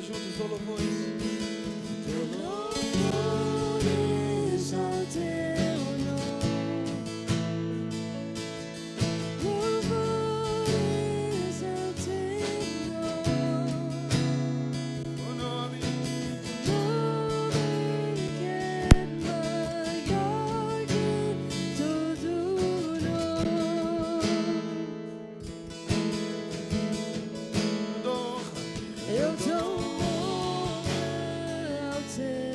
cantar juntos no louvores. Louvores ao teu nome, louvores ao teu nome, O nome que é maior que todo nome. Eu dou honra ao teu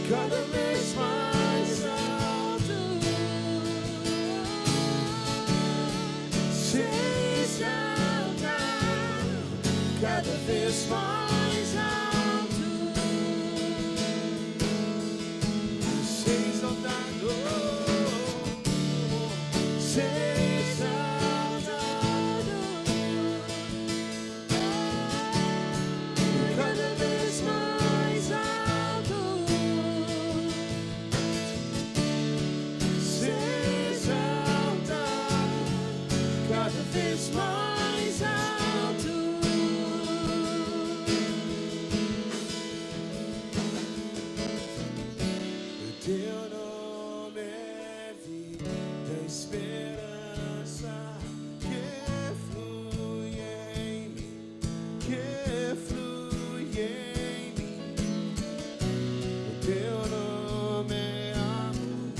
cada vez mais alto, ser exaltado, cada vez mais alto, ser exaltado, ser exaltado, cada vez mais alto. Cada vez mais alto. O teu nome é vida, esperança que flui em mim, que flui em mim. O teu nome é amor,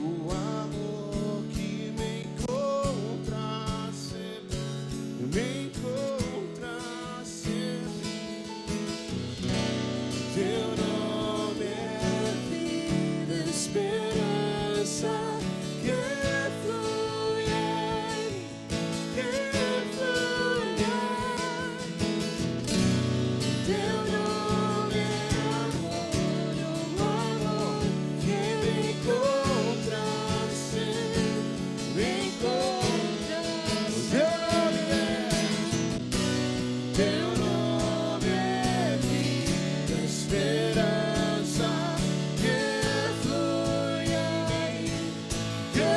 o amor que me encontra sempre, me encontra sempre. Teu nome é vida, esperança que flui em mim, que flui em mim. Teu nome é amor, o amor que me encontra sempre, me encontra sempre. Teu nome é vida, esperança que flui em mim, que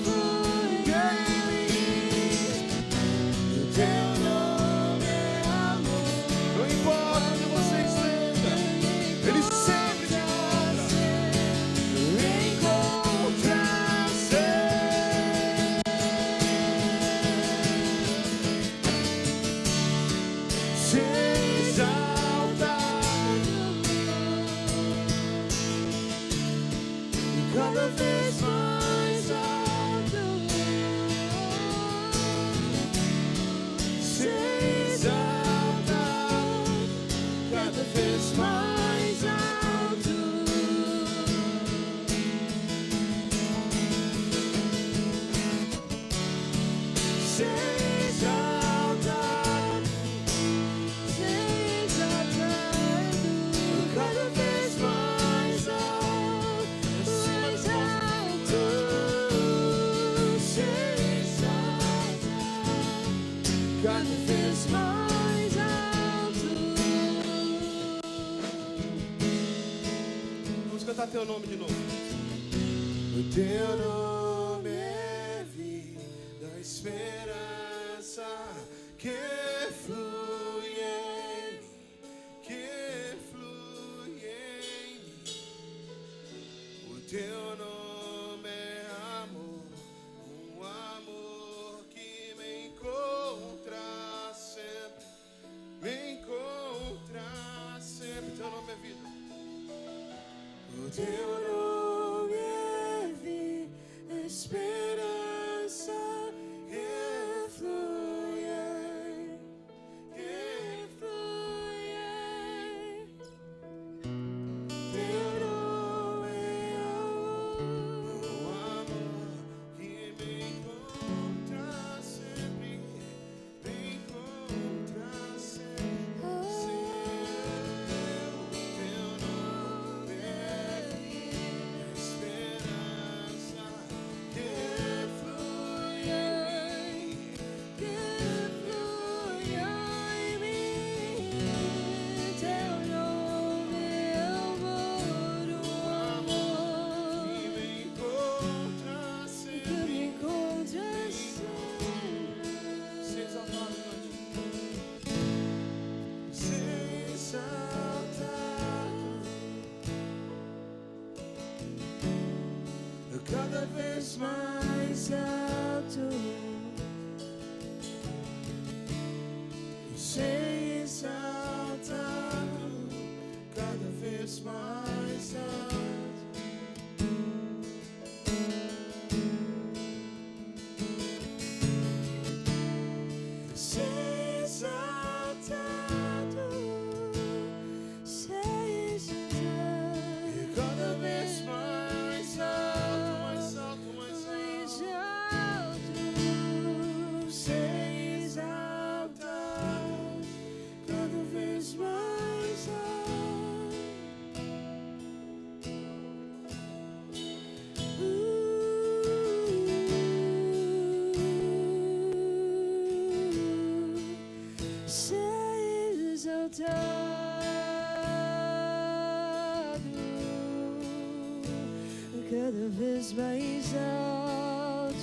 flui em mim. Teu nome é amor. Não importa onde você esteja, Ele sempre te encontra sempre. Ser exaltado, cada vez mais alto. Ser exaltado, cada vez mais alto. Ser exaltado, cada vez mais alto, mais alto. Ser exaltado, cada vez mais alto. Vamos cantar teu nome de novo. O teu nome é vida, esperança que flui em mim, que flui em mim. O teu nome é amor, um amor que me encontra sempre, me encontra sempre. Teu nome é vida. O teu nome é vida, esperança que flui em, que flui em. Teu nome é amor, o amor que me encontra sempre, me encontra sempre. cada vez mais alto.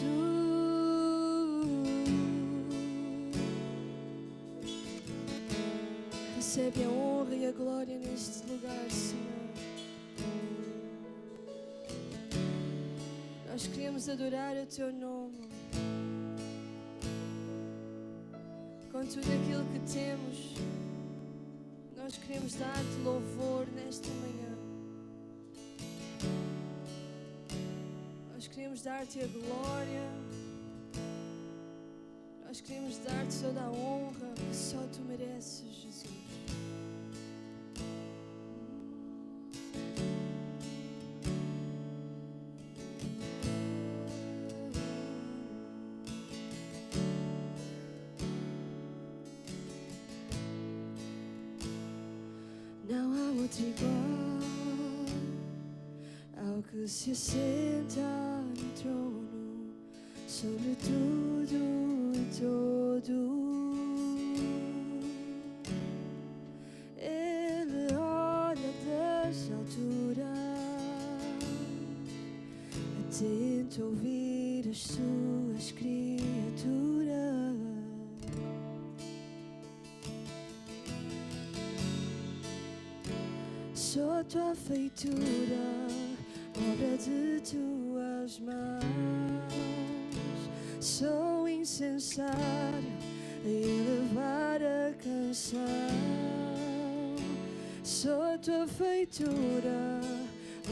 Recebe a honra e a glória neste lugar, Senhor. Nós queremos adorar o Teu nome com tudo aquilo que temos. Nós queremos dar-te louvor nesta manhã. Nós queremos dar-te a glória. Nós queremos dar-te toda a honra que só Tu mereces, Jesus. Não há outro igual ao que se assenta no trono, sobre tudo e todo. Ele olha das alturas, atento a ouvir as suas criaturas. Sou Tua feitura, obra de Tuas mãos. Sou incensário a elevar a canção. Sou Tua feitura,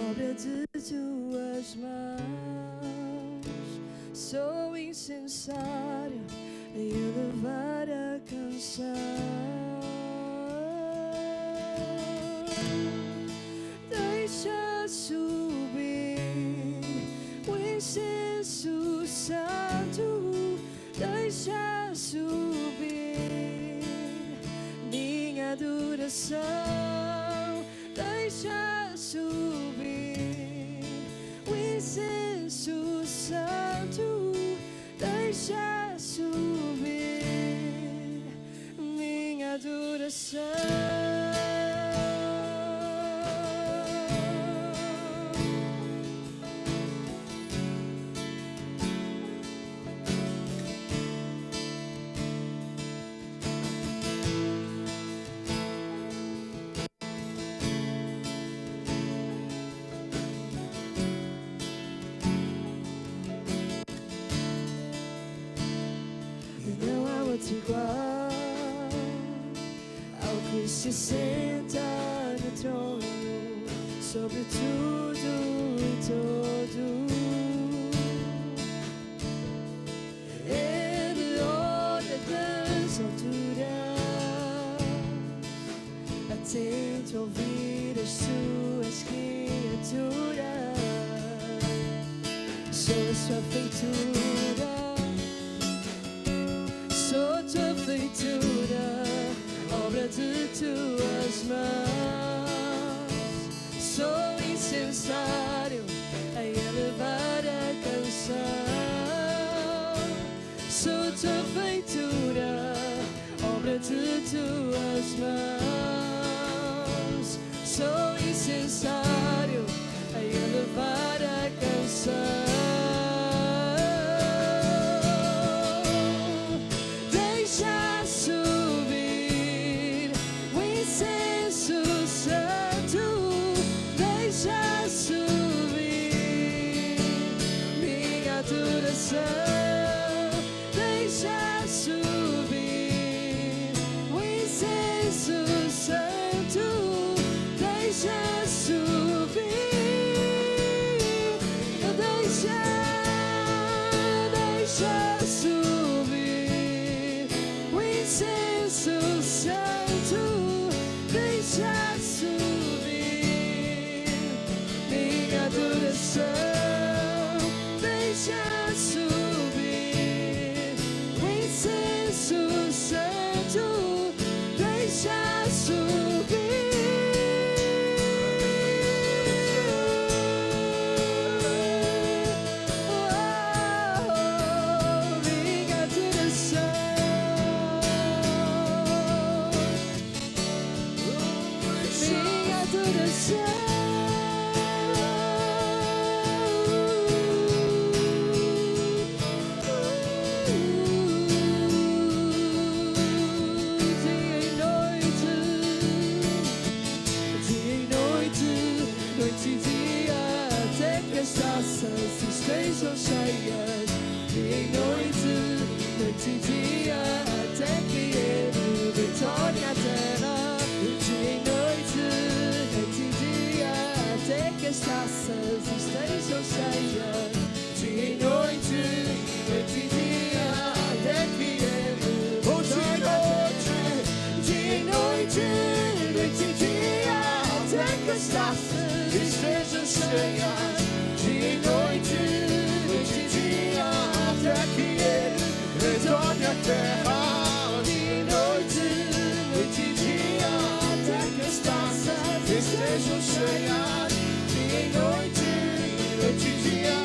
obra de Tuas mãos. Sou incensário a elevar a canção. Deixa subir o incenso santo, deixa subir minha adoração, deixa subir o incenso santo, deixa subir minha adoração. Igual ao que se senta no trono, sobre tudo e todo. Ele olha das alturas, atento a ouvir as suas criaturas. Sou a sua feitura, sou Tua feitura, obra de Tuas mãos. Sou incensário a elevar a canção. Sou Tua feitura, obra de Tuas mãos. Sou incensário a elevar a canção. Deixa subir o incenso santo, deixa subir, deixa subir o incenso santo, deixa subir minha adoração. Deixa subir o incenso santo, deixa subir minha adoração. Minha adoração. tuas taças estejam cheias de noite e dia, até que Ele retorne à terra. De noite e dia, até que as taças estejam cheias de noite e dia.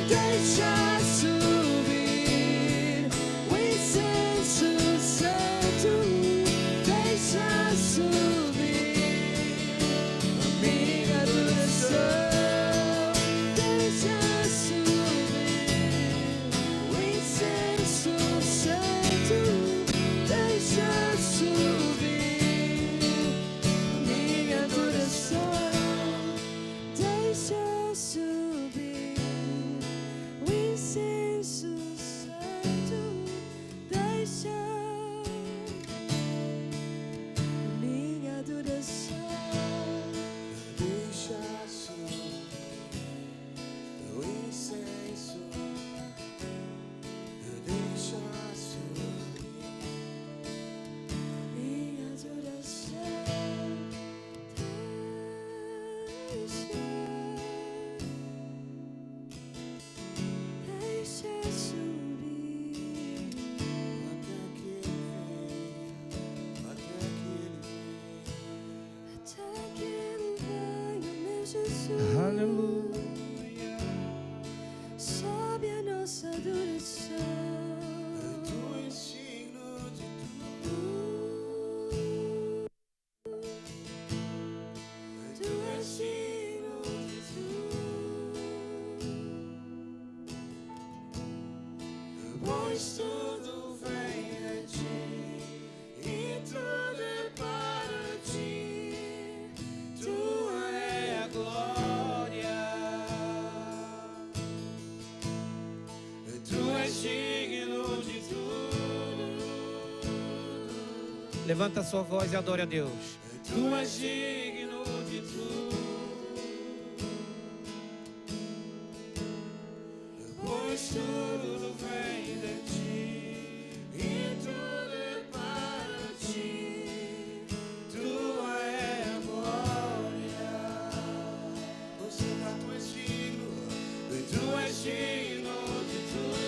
Deixa subir o incenso santo, deixa subir a minha adoração, deixa subir o incenso santo, deixa subir a minha adoração, deixa subir o incenso santo, deixa minha adoração, deixa subir o incenso, deixa subir minha adoração, deixa subir até que Ele venha, meu Jesus. Aleluia. Sobe a nossa adoração. Tu és digno de tudo. Tu és digno de tudo, Pois tudo vem de ti e tudo é para ti. Tua é a glória. Tu és digno de tudo. Levanta a sua voz e adore a Deus. Tu és digno de tudo. Pois tudo vem de ti e tudo é para ti. Tua é a glória. Você tá, tu és digno. Tu és digno de tudo.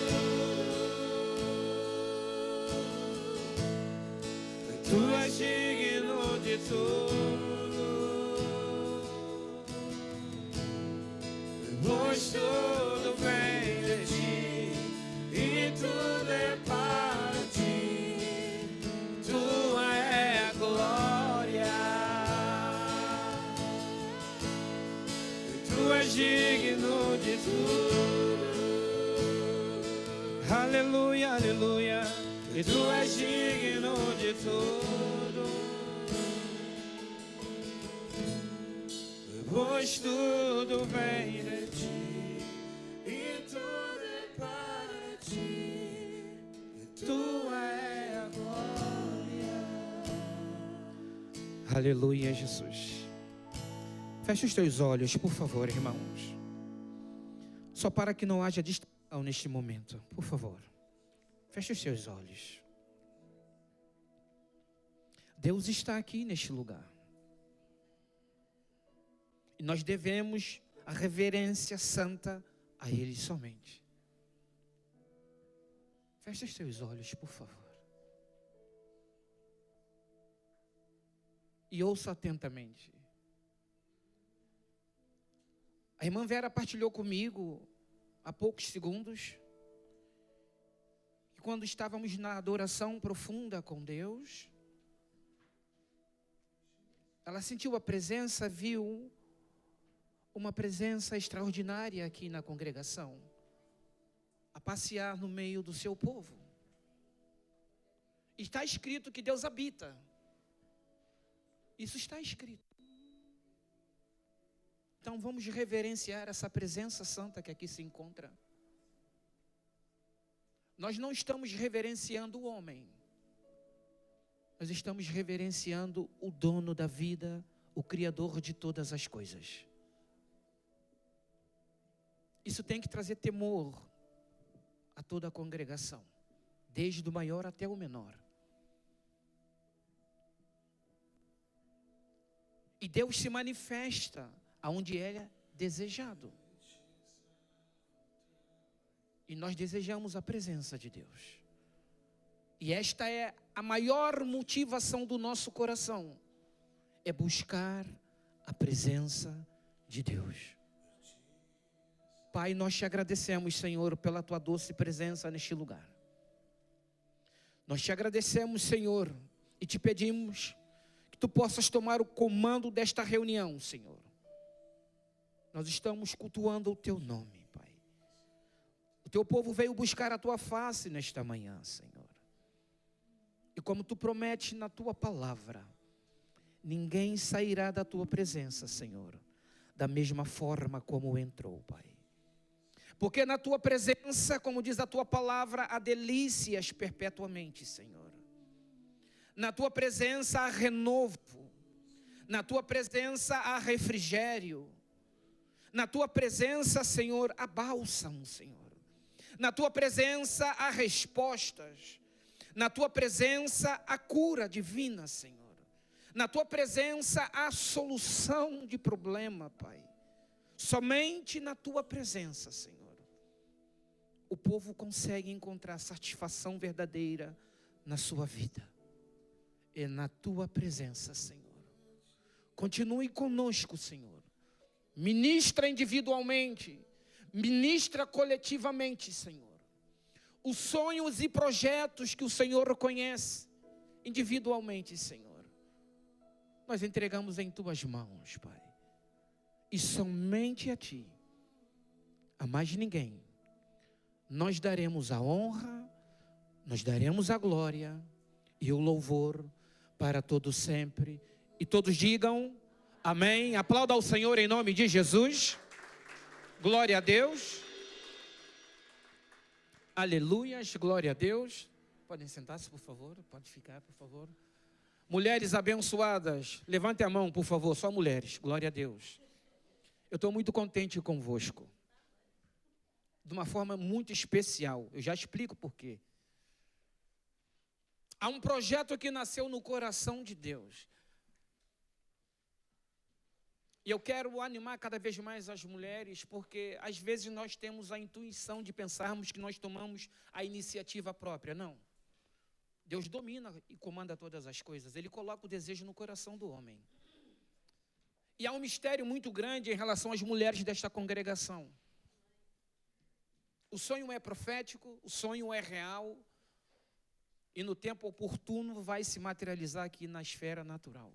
Tu és digno de tudo. Pois tudo vem de ti e tudo é para ti. Tua é a glória. Tu és digno de tudo. Aleluia, aleluia. E tu és digno de tudo. Pois tudo vem de ti e tudo é para ti. Tua é a glória. Aleluia, Jesus. Feche os teus olhos, por favor, irmãos. Só para que não haja distração neste momento, por favor. Feche os seus olhos. Deus está aqui neste lugar. E nós devemos a reverência santa a Ele somente. Feche os teus olhos, por favor. E ouça atentamente. A irmã Vera partilhou comigo há poucos segundos que quando estávamos na adoração profunda com Deus, ela sentiu a presença, viu uma presença extraordinária aqui na congregação, a passear no meio do seu povo. Está escrito que Deus habita. Isso está escrito. Então vamos reverenciar essa presença santa que aqui se encontra. Nós não estamos reverenciando o homem. Nós estamos reverenciando o dono da vida, o Criador de todas as coisas. Isso tem que trazer temor a toda a congregação, desde o maior até o menor. E Deus se manifesta aonde Ele é desejado. E nós desejamos a presença de Deus. E esta é a maior motivação do nosso coração. É buscar a presença de Deus. Pai, nós te agradecemos, Senhor, pela tua doce presença neste lugar. Nós te agradecemos, Senhor, e te pedimos que tu possas tomar o comando desta reunião, Senhor. Nós estamos cultuando o teu nome, Pai. O teu povo veio buscar a tua face nesta manhã, Senhor. E como tu prometes na tua palavra, ninguém sairá da tua presença, Senhor, da mesma forma como entrou, Pai. Porque na tua presença, como diz a tua palavra, há delícias perpetuamente, Senhor. Na tua presença há renovo. Na tua presença há refrigério. Na tua presença, Senhor, há bálsamo, Senhor. Na tua presença há respostas. Na tua presença há cura divina, Senhor. Na tua presença há solução de problema, Pai. Somente na tua presença, Senhor, o povo consegue encontrar satisfação verdadeira na sua vida. É na tua presença, Senhor. Continue conosco, Senhor. Ministra individualmente, ministra coletivamente, Senhor. Os sonhos e projetos que o Senhor conhece individualmente, Senhor. Nós entregamos em tuas mãos, Pai. E somente a ti, a mais ninguém, nós daremos a honra, nós daremos a glória e o louvor para todos sempre. E todos digam amém. Aplauda ao Senhor em nome de Jesus. Glória a Deus. Aleluias, glória a Deus. Podem sentar-se, por favor. Pode ficar, por favor. Mulheres abençoadas, levante a mão, por favor. Só mulheres, glória a Deus. Eu estou muito contente convosco. De uma forma muito especial. Eu já explico por quê. Há um projeto que nasceu no coração de Deus. E eu quero animar cada vez mais as mulheres, porque às vezes nós temos a intuição de pensarmos que nós tomamos a iniciativa própria. Não. Deus domina e comanda todas as coisas. Ele coloca o desejo no coração do homem. E há um mistério muito grande em relação às mulheres desta congregação. O sonho é profético, o sonho é real, e no tempo oportuno vai se materializar aqui na esfera natural.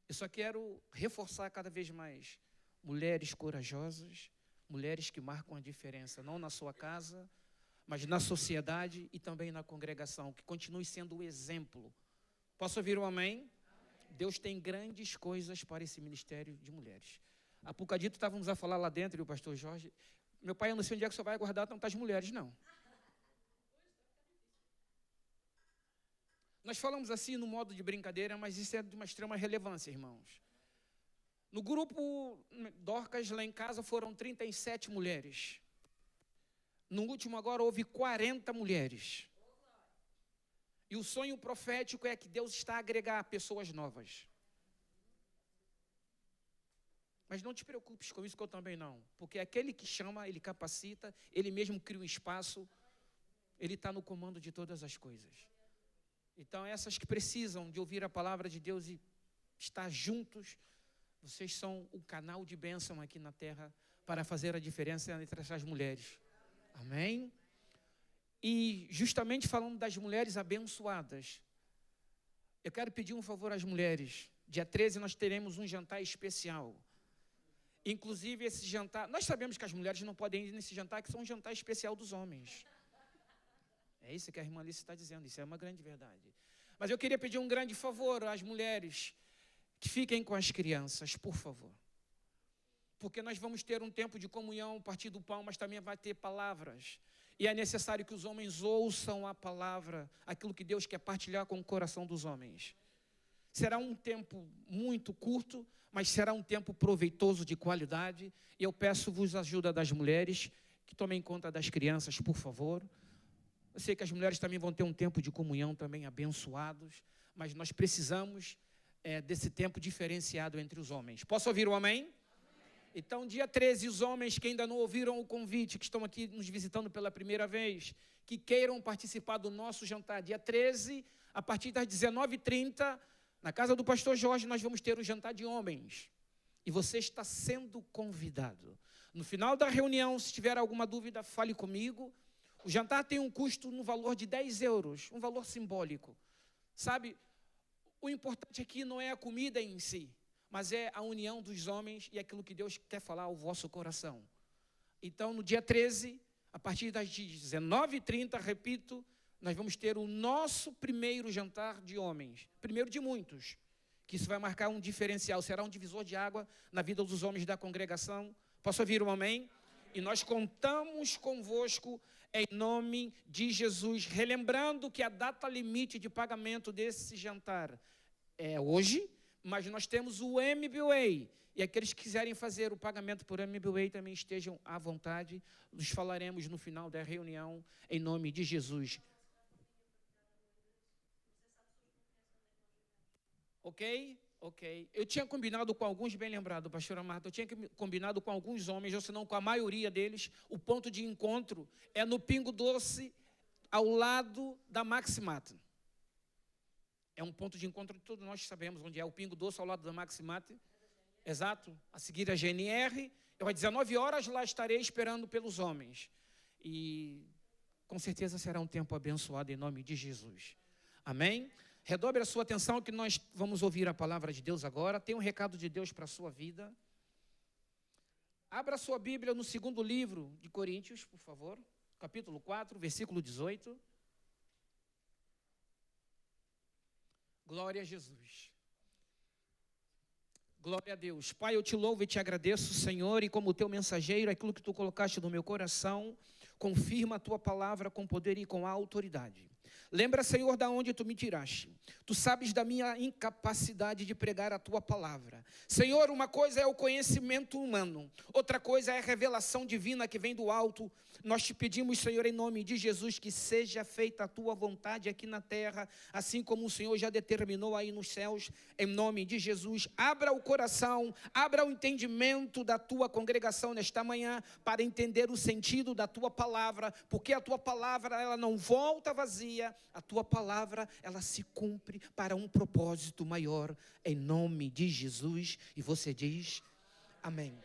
Eu só quero reforçar cada vez mais mulheres corajosas, mulheres que marcam a diferença, não na sua casa, mas na sociedade e também na congregação, que continue sendo o exemplo. Posso ouvir um amém? Deus tem grandes coisas para esse ministério de mulheres. Há bocadinho estávamos a falar lá dentro, e o pastor Jorge, meu pai, eu não sei onde é que o senhor vai guardar tantas mulheres, não. Nós falamos assim no modo de brincadeira, mas isso é de uma extrema relevância, irmãos. No grupo Dorcas, lá em casa, foram 37 mulheres. No último agora houve 40 mulheres. E o sonho profético é que Deus está a agregar pessoas novas. Mas não te preocupes com isso, que eu também não. Porque aquele que chama, ele capacita, ele mesmo cria um espaço, ele está no comando de todas as coisas. Então, essas que precisam de ouvir a palavra de Deus e estar juntos, vocês são o canal de bênção aqui na terra para fazer a diferença entre essas mulheres. Amém? E justamente falando das mulheres abençoadas, eu quero pedir um favor às mulheres. Dia 13 nós teremos um jantar especial. Inclusive esse jantar, nós sabemos que as mulheres não podem ir nesse jantar, que é um jantar especial dos homens. É isso que a irmã Alice está dizendo, isso é uma grande verdade. Mas eu queria pedir um grande favor às mulheres, que fiquem com as crianças, por favor. Porque nós vamos ter um tempo de comunhão, a partir do pão, mas também vai ter palavras. E é necessário que os homens ouçam a palavra, aquilo que Deus quer partilhar com o coração dos homens. Será um tempo muito curto, mas será um tempo proveitoso, de qualidade. E eu peço-vos a ajuda das mulheres, que tomem conta das crianças, por favor. Eu sei que as mulheres também vão ter um tempo de comunhão também abençoados, mas nós precisamos desse tempo diferenciado entre os homens. Posso ouvir um amém? Então, dia 13, os homens que ainda não ouviram o convite, que estão aqui nos visitando pela primeira vez, que queiram participar do nosso jantar, dia 13, a partir das 19h30, na casa do pastor Jorge, nós vamos ter o jantar de homens. E você está sendo convidado. No final da reunião, se tiver alguma dúvida, fale comigo. O jantar tem um custo no valor de 10 euros, um valor simbólico. Sabe, o importante aqui não é a comida em si, mas é a união dos homens e aquilo que Deus quer falar ao vosso coração. Então, no dia 13, a partir das 19h30, repito, nós vamos ter o nosso primeiro jantar de homens. Primeiro de muitos, que isso vai marcar um diferencial, será um divisor de água na vida dos homens da congregação. Posso ouvir um amém? E nós contamos convosco em nome de Jesus, relembrando que a data limite de pagamento desse jantar é hoje, mas nós temos o MBA, e aqueles que quiserem fazer o pagamento por MBA também estejam à vontade. Nos falaremos no final da reunião, em nome de Jesus. Ok? Eu tinha combinado com alguns, bem lembrado, pastora Marta, eu tinha combinado com alguns homens, ou senão com a maioria deles, o ponto de encontro é no Pingo Doce, ao lado da Maximate. É um ponto de encontro que todos nós sabemos onde é, o Pingo Doce ao lado da Maximate. Exato, a seguir a GNR, eu às 19h lá estarei esperando pelos homens. E com certeza será um tempo abençoado em nome de Jesus. Amém? Redobre a sua atenção que nós vamos ouvir a palavra de Deus agora. Tem um recado de Deus para a sua vida. Abra a sua Bíblia no segundo livro de Coríntios, por favor. Capítulo 4, versículo 18. Glória a Jesus. Glória a Deus. Pai, eu te louvo e te agradeço, Senhor, e como teu mensageiro, aquilo que tu colocaste no meu coração, confirma a tua palavra com poder e com autoridade. Lembra, Senhor, da onde tu me tiraste. Tu sabes da minha incapacidade de pregar a tua palavra. Senhor, uma coisa é o conhecimento humano, outra coisa é a revelação divina que vem do alto. Nós te pedimos, Senhor, em nome de Jesus, que seja feita a tua vontade aqui na terra, assim como o Senhor já determinou aí nos céus, em nome de Jesus. Abra o coração, abra o entendimento da tua congregação nesta manhã, para entender o sentido da tua palavra, porque a tua palavra, ela não volta vazia, a tua palavra, ela se cumpre para um propósito maior, em nome de Jesus. E você diz, amém.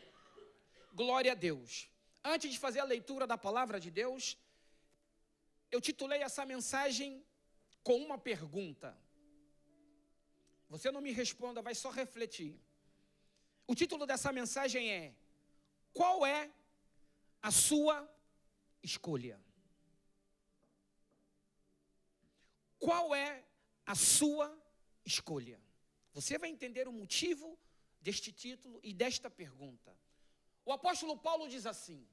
Glória a Deus. Antes de fazer a leitura da palavra de Deus, eu titulei essa mensagem com uma pergunta. Você não me responda, vai só refletir. O título dessa mensagem é: qual é a sua escolha? Qual é a sua escolha? Você vai entender o motivo deste título e desta pergunta. O apóstolo Paulo diz assim: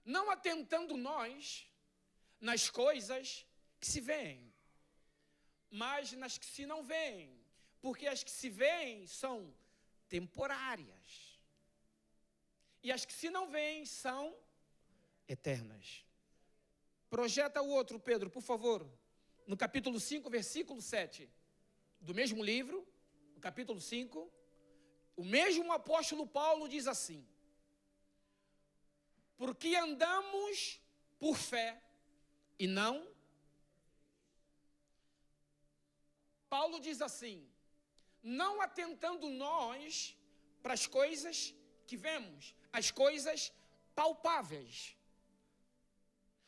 não atentando nós nas coisas que se veem, mas nas que se não veem, porque as que se veem são temporárias, e as que se não veem são eternas. Projeta o outro, Pedro, por favor, no capítulo 5, versículo 7, do mesmo livro, no capítulo 5, o mesmo apóstolo Paulo diz assim: porque andamos por fé e não. Paulo diz assim: não atentando nós para as coisas que vemos, as coisas palpáveis.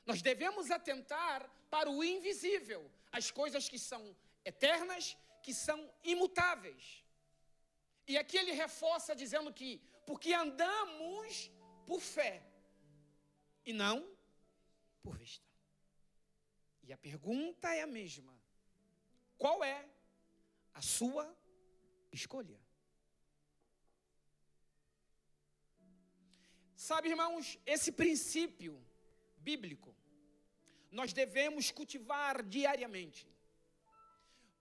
Nós devemos atentar para o invisível, as coisas que são eternas, que são imutáveis. E aqui ele reforça dizendo que, porque andamos por fé e não por vista. E a pergunta é a mesma: qual é a sua escolha? Sabe, irmãos, esse princípio bíblico nós devemos cultivar diariamente,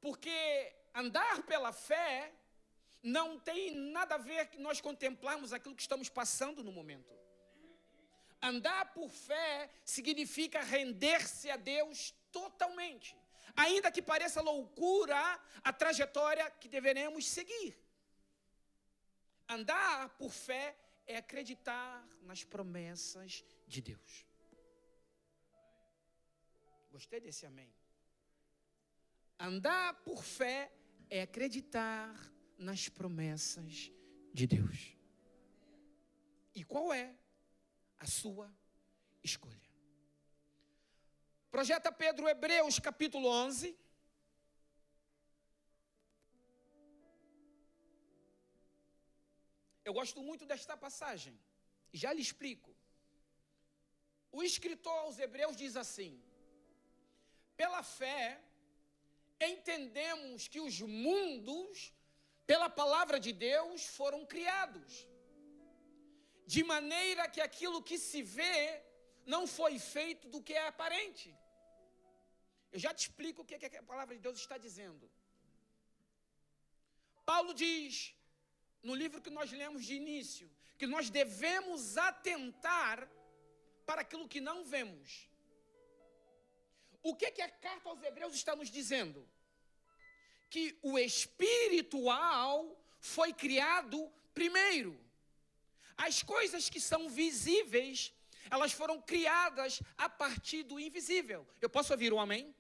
porque andar pela fé não tem nada a ver que nós contemplarmos aquilo que estamos passando no momento. Andar por fé significa render-se a Deus totalmente. Ainda que pareça loucura a trajetória que deveremos seguir. Andar por fé é acreditar nas promessas de Deus. Gostei desse amém. Andar por fé é acreditar nas promessas de Deus. E qual é a sua escolha? Projeta Pedro, Hebreus capítulo 11. Eu gosto muito desta passagem, já lhe explico. O escritor aos Hebreus diz assim: pela fé, entendemos que os mundos, pela palavra de Deus, foram criados, de maneira que aquilo que se vê não foi feito do que é aparente. Eu já te explico o que a palavra de Deus está dizendo. Paulo diz, no livro que nós lemos de início, que nós devemos atentar para aquilo que não vemos. O que a carta aos Hebreus está nos dizendo? Que o espiritual foi criado primeiro. As coisas que são visíveis, elas foram criadas a partir do invisível. Eu posso ouvir um amém?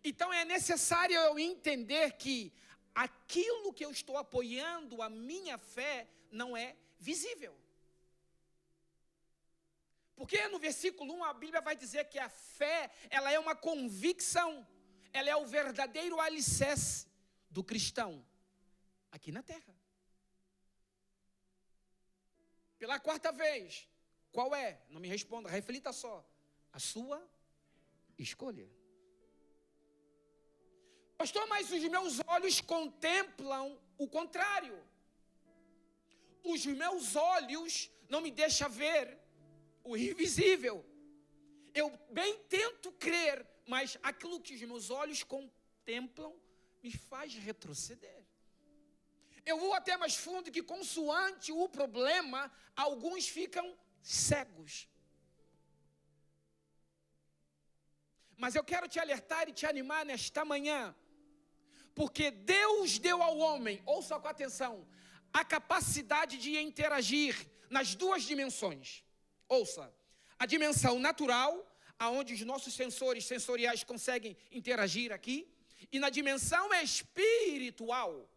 Então é necessário eu entender que aquilo que eu estou apoiando, a minha fé, não é visível. Porque no versículo 1 a Bíblia vai dizer que a fé, ela é uma convicção, ela é o verdadeiro alicerce do cristão aqui na terra. Pela quarta vez, qual é? Não me responda, reflita só. A sua escolha. Pastor, mas os meus olhos contemplam o contrário. Os meus olhos não me deixam ver o invisível. Eu bem tento crer, mas aquilo que os meus olhos contemplam me faz retroceder. Eu vou até mais fundo que, consoante o problema, alguns ficam cegos. Mas eu quero te alertar e te animar nesta manhã, porque Deus deu ao homem, ouça com atenção, a capacidade de interagir nas duas dimensões. Ouça, a dimensão natural, aonde os nossos sensores sensoriais conseguem interagir aqui, e na dimensão espiritual.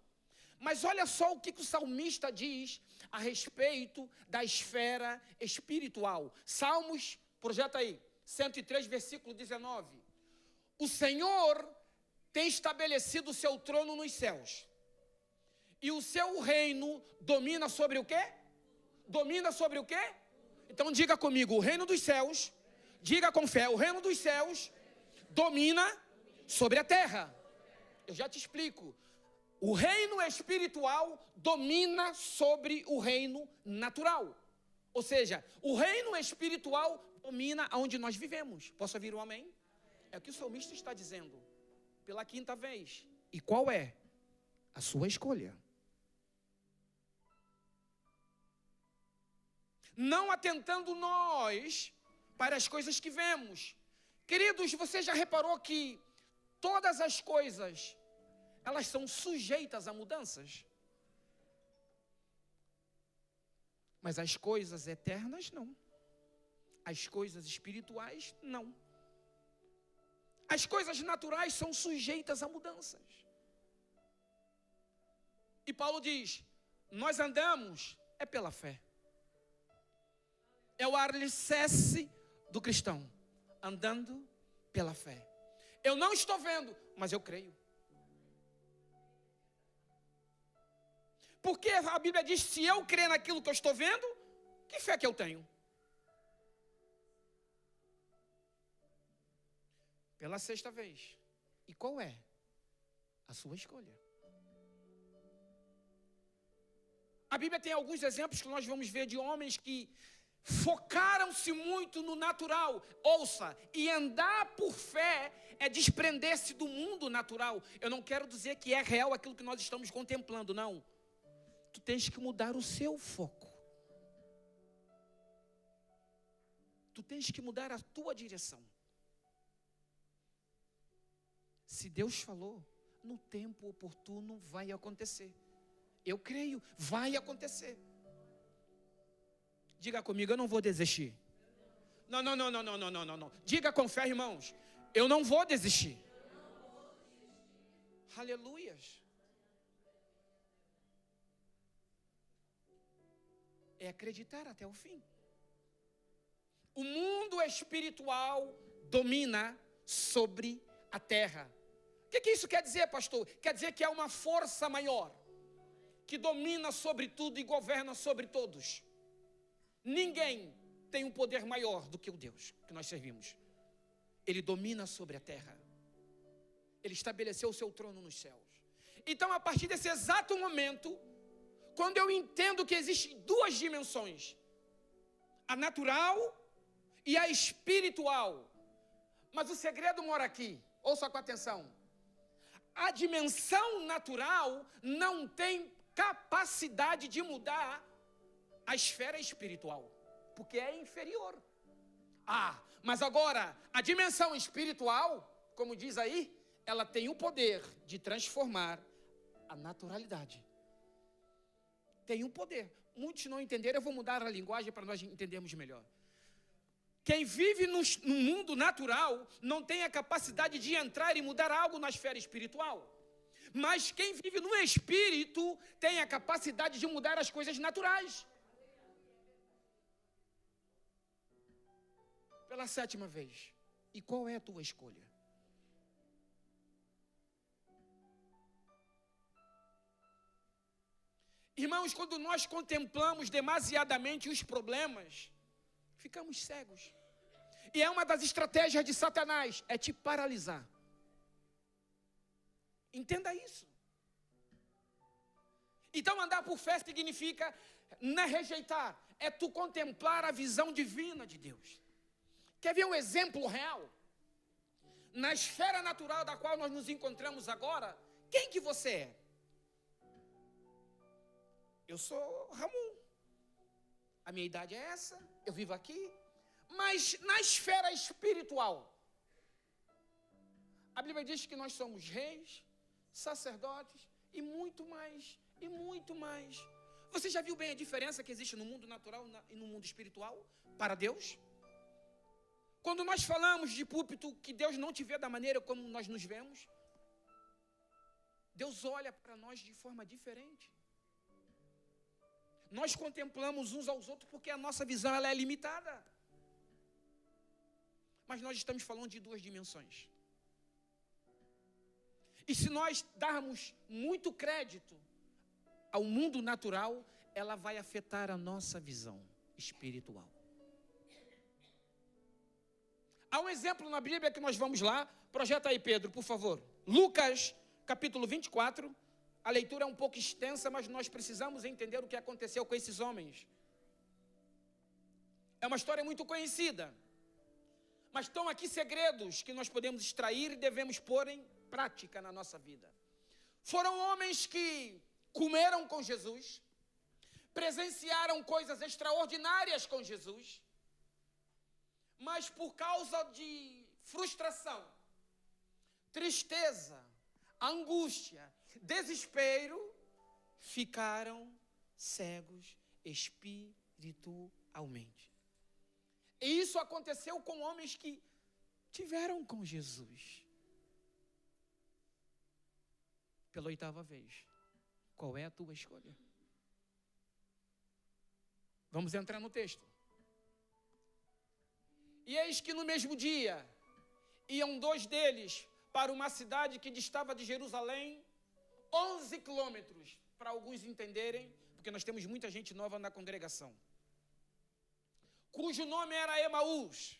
Mas olha só o que o salmista diz a respeito da esfera espiritual. Salmos, projeta aí, 103, versículo 19. O Senhor tem estabelecido o seu trono nos céus, e o seu reino domina sobre o quê? Domina sobre o quê? Então diga comigo, o reino dos céus, diga com fé, o reino dos céus domina sobre a terra. Eu já te explico. O reino espiritual domina sobre o reino natural. Ou seja, o reino espiritual domina onde nós vivemos. Posso ouvir um amém? É o que o salmista está dizendo pela quinta vez. E qual é a sua escolha? Não atentando nós para as coisas que vemos. Queridos, você já reparou que todas as coisas, elas são sujeitas a mudanças? Mas as coisas eternas, não. As coisas espirituais, não. As coisas naturais são sujeitas a mudanças. E Paulo diz, nós andamos é pela fé. É o alicerce do cristão, andando pela fé. Eu não estou vendo, mas eu creio. Porque a Bíblia diz, se eu crer naquilo que eu estou vendo, que fé que eu tenho? Pela sexta vez. E qual é a sua escolha? A Bíblia tem alguns exemplos que nós vamos ver de homens que focaram-se muito no natural. Ouça, e andar por fé é desprender-se do mundo natural. Eu não quero dizer que é real aquilo que nós estamos contemplando, não. Tu tens que mudar o seu foco. Tu tens que mudar a tua direção. Se Deus falou, no tempo oportuno vai acontecer. Eu creio, vai acontecer. Diga comigo, eu não vou desistir. Não. Diga com fé, irmãos, eu não vou desistir. Aleluias. É acreditar até o fim. O mundo espiritual domina sobre a terra. O que isso quer dizer, pastor? Quer dizer que é uma força maior, que domina sobre tudo e governa sobre todos. Ninguém tem um poder maior do que o Deus que nós servimos. Ele domina sobre a terra. Ele estabeleceu o seu trono nos céus. Então, a partir desse exato momento, quando eu entendo que existem duas dimensões, a natural e a espiritual, mas o segredo mora aqui, ouça com atenção. A dimensão natural não tem capacidade de mudar a esfera espiritual, porque é inferior. Mas agora, a dimensão espiritual, como diz aí, ela tem o poder de transformar a naturalidade. Tem um poder. Muitos não entenderam, eu vou mudar a linguagem para nós entendermos melhor. Quem vive no mundo natural não tem a capacidade de entrar e mudar algo na esfera espiritual. Mas quem vive no espírito tem a capacidade de mudar as coisas naturais. Pela 7ª vez. E qual é a tua escolha? Irmãos, quando nós contemplamos demasiadamente os problemas, ficamos cegos. E é uma das estratégias de Satanás, é te paralisar. Entenda isso. Então andar por fé significa não é rejeitar, é tu contemplar a visão divina de Deus. Quer ver um exemplo real? Na esfera natural da qual nós nos encontramos agora, quem que você é? Eu sou Ramon. A minha idade é essa, eu vivo aqui. Mas na esfera espiritual, a Bíblia diz que nós somos reis, sacerdotes e muito mais, e muito mais. Você já viu bem a diferença que existe no mundo natural e no mundo espiritual para Deus? Quando nós falamos de púlpito que Deus não te vê da maneira como nós nos vemos, Deus olha para nós de forma diferente. Nós contemplamos uns aos outros porque a nossa visão ela é limitada. Mas nós estamos falando de duas dimensões. E se nós darmos muito crédito ao mundo natural, ela vai afetar a nossa visão espiritual. Há um exemplo na Bíblia que nós vamos lá. Projeta aí, Pedro, por favor. Lucas, capítulo 24. A leitura é um pouco extensa, mas nós precisamos entender o que aconteceu com esses homens. É uma história muito conhecida. Mas estão aqui segredos que nós podemos extrair e devemos pôr em prática na nossa vida. Foram homens que comeram com Jesus, presenciaram coisas extraordinárias com Jesus, mas por causa de frustração, tristeza, angústia, desespero, ficaram cegos espiritualmente. E isso aconteceu com homens que tiveram com Jesus. Pela 8ª vez. Qual é a tua escolha? Vamos entrar no texto. E eis que no mesmo dia, iam 2 deles para uma cidade que distava de Jerusalém 11 quilômetros, para alguns entenderem, porque nós temos muita gente nova na congregação, cujo nome era Emaús,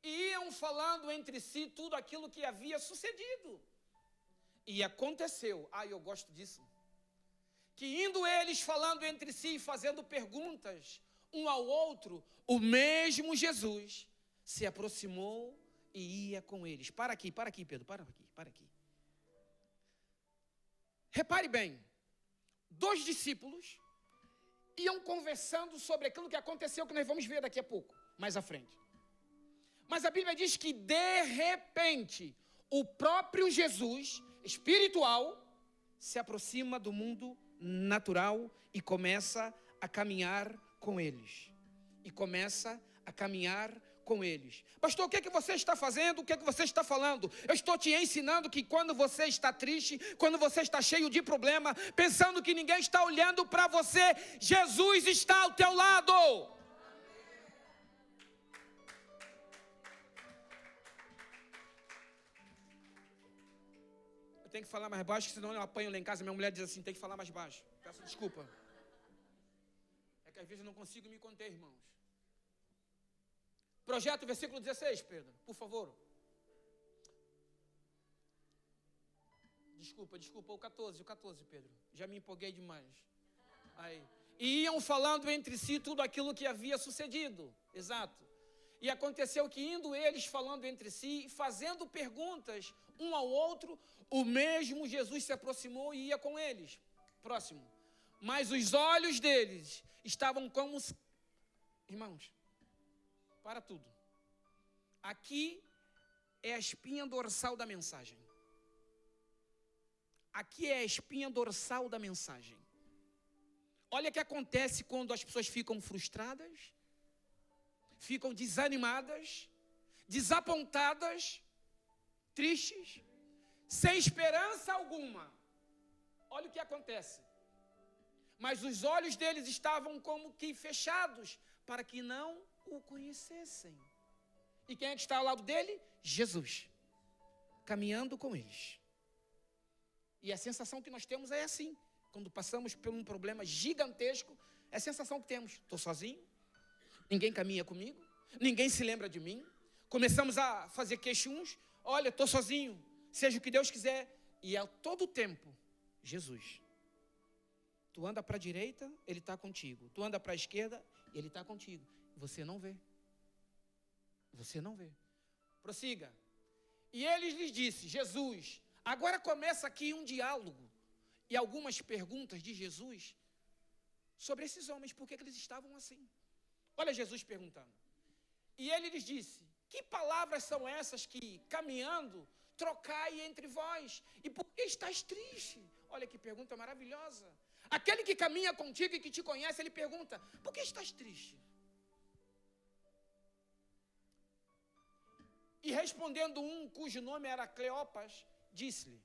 e iam falando entre si tudo aquilo que havia sucedido. E aconteceu, eu gosto disso, que indo eles falando entre si, fazendo perguntas um ao outro, o mesmo Jesus se aproximou e ia com eles. Para aqui, Pedro, para aqui. Repare bem, 2 discípulos iam conversando sobre aquilo que aconteceu, que nós vamos ver daqui a pouco, mais à frente. Mas a Bíblia diz que de repente, o próprio Jesus espiritual se aproxima do mundo natural e começa a caminhar com eles. Pastor, o que é que você está fazendo? O que é que você está falando? Eu estou te ensinando que quando você está triste, quando você está cheio de problema, pensando que ninguém está olhando para você, Jesus está ao teu lado. Eu tenho que falar mais baixo, senão eu apanho lá em casa. Minha mulher diz assim, tem que falar mais baixo. Peço desculpa. É que às vezes eu não consigo me conter, irmãos. Projeto, versículo 16, Pedro, por favor. Desculpa, o 14, Pedro. Já me empolguei demais. Aí. E iam falando entre si tudo aquilo que havia sucedido. Exato. E aconteceu que indo eles falando entre si, fazendo perguntas um ao outro, o mesmo Jesus se aproximou e ia com eles. Próximo. Mas os olhos deles estavam como... Irmãos, para tudo. Aqui é a espinha dorsal da mensagem. Aqui é a espinha dorsal da mensagem. Olha o que acontece quando as pessoas ficam frustradas, ficam desanimadas, desapontadas, tristes, sem esperança alguma. Olha o que acontece. Mas os olhos deles estavam como que fechados, para que não o conhecessem. E quem é que está ao lado dele? Jesus, caminhando com eles. E a sensação que nós temos é assim, quando passamos por um problema gigantesco, é a sensação que temos, estou sozinho, ninguém caminha comigo, ninguém se lembra de mim, começamos a fazer queixuns, olha, estou sozinho, seja o que Deus quiser, e a todo tempo, Jesus. Tu anda para a direita, Ele está contigo, tu anda para a esquerda, Ele está contigo, você não vê. Você não vê. Prossiga. E ele lhes disse, Jesus, agora começa aqui um diálogo e algumas perguntas de Jesus sobre esses homens, por que eles estavam assim. Olha Jesus perguntando. E ele lhes disse, que palavras são essas que, caminhando, trocai entre vós? E por que estás triste? Olha que pergunta maravilhosa. Aquele que caminha contigo e que te conhece, ele pergunta, por que estás triste? E respondendo um cujo nome era Cleopas, disse-lhe,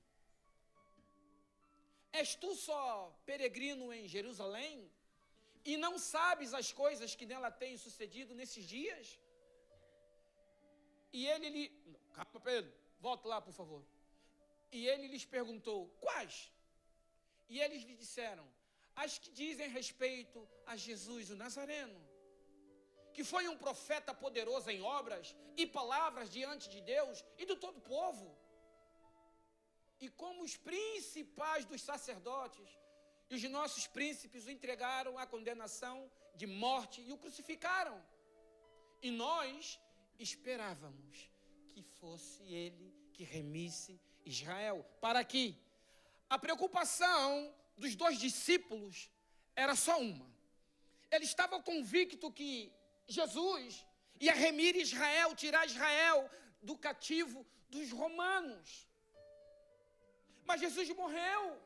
és tu só peregrino em Jerusalém e não sabes as coisas que nela têm sucedido nesses dias? E ele lhe... Calma, Pedro, volta lá, por favor. E ele lhes perguntou, quais? E eles lhe disseram, as que dizem respeito a Jesus o Nazareno, que foi um profeta poderoso em obras e palavras diante de Deus e do todo o povo. E como os principais dos sacerdotes e os nossos príncipes o entregaram à condenação de morte e o crucificaram. E nós esperávamos que fosse ele que remisse Israel. Para que a preocupação dos dois discípulos era só uma. Eles estavam convictos que Jesus ia remir Israel, tirar Israel do cativo dos romanos. Mas Jesus morreu.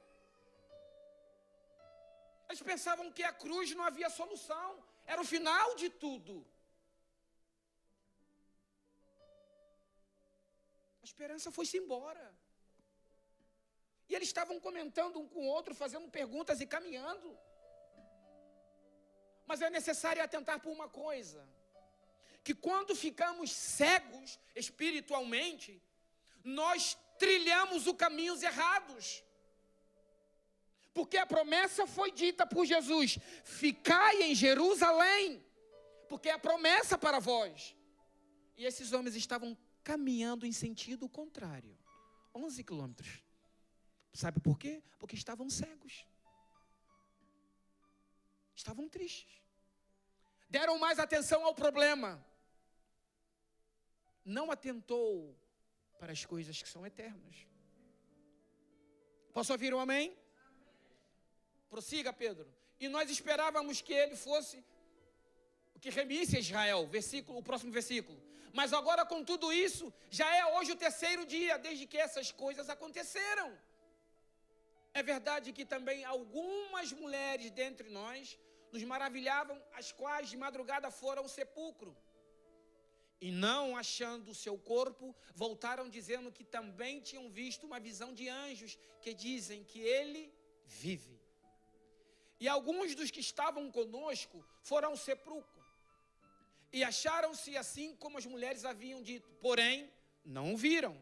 Eles pensavam que a cruz não havia solução, era o final de tudo. A esperança foi-se embora. E eles estavam comentando um com o outro, fazendo perguntas e caminhando. Mas é necessário atentar por uma coisa, que quando ficamos cegos espiritualmente, nós trilhamos os caminhos errados. Porque a promessa foi dita por Jesus, ficai em Jerusalém, porque é a promessa para vós. E esses homens estavam caminhando em sentido contrário, 11 quilômetros. Sabe por quê? Porque estavam cegos. Estavam tristes. Deram mais atenção ao problema. Não atentou para as coisas que são eternas. Posso ouvir um amém? Prossiga, Pedro. E nós esperávamos que ele fosse o que remisse Israel. O próximo versículo. Mas agora com tudo isso, já é hoje o terceiro dia desde que essas coisas aconteceram. É verdade que também algumas mulheres dentre nós nos maravilhavam, as quais de madrugada foram ao sepulcro. E não achando o seu corpo, voltaram dizendo que também tinham visto uma visão de anjos que dizem que ele vive. E alguns dos que estavam conosco foram ao sepulcro e acharam-se assim como as mulheres haviam dito, porém não o viram.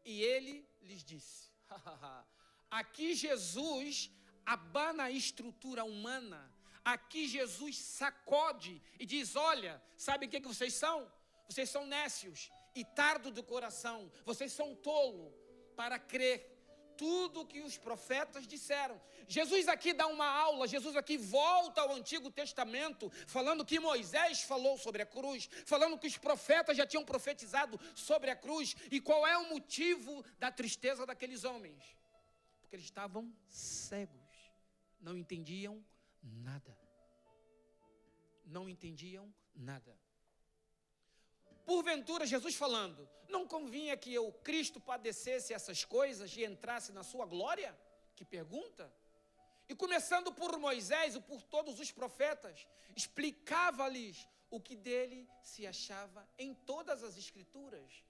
E ele lhes disse, aqui Jesus abana a estrutura humana. Aqui Jesus sacode e diz, olha, sabem o que vocês são? Vocês são nécios e tardo do coração. Vocês são tolo para crer tudo o que os profetas disseram. Jesus aqui dá uma aula, Jesus aqui volta ao Antigo Testamento, falando que Moisés falou sobre a cruz, falando que os profetas já tinham profetizado sobre a cruz. E qual é o motivo da tristeza daqueles homens? Porque eles estavam cegos, não entendiam nada. Não entendiam nada. Porventura, Jesus falando, não convinha que o Cristo padecesse essas coisas e entrasse na sua glória? Que pergunta? E começando por Moisés e por todos os profetas, explicava-lhes o que dele se achava em todas as escrituras.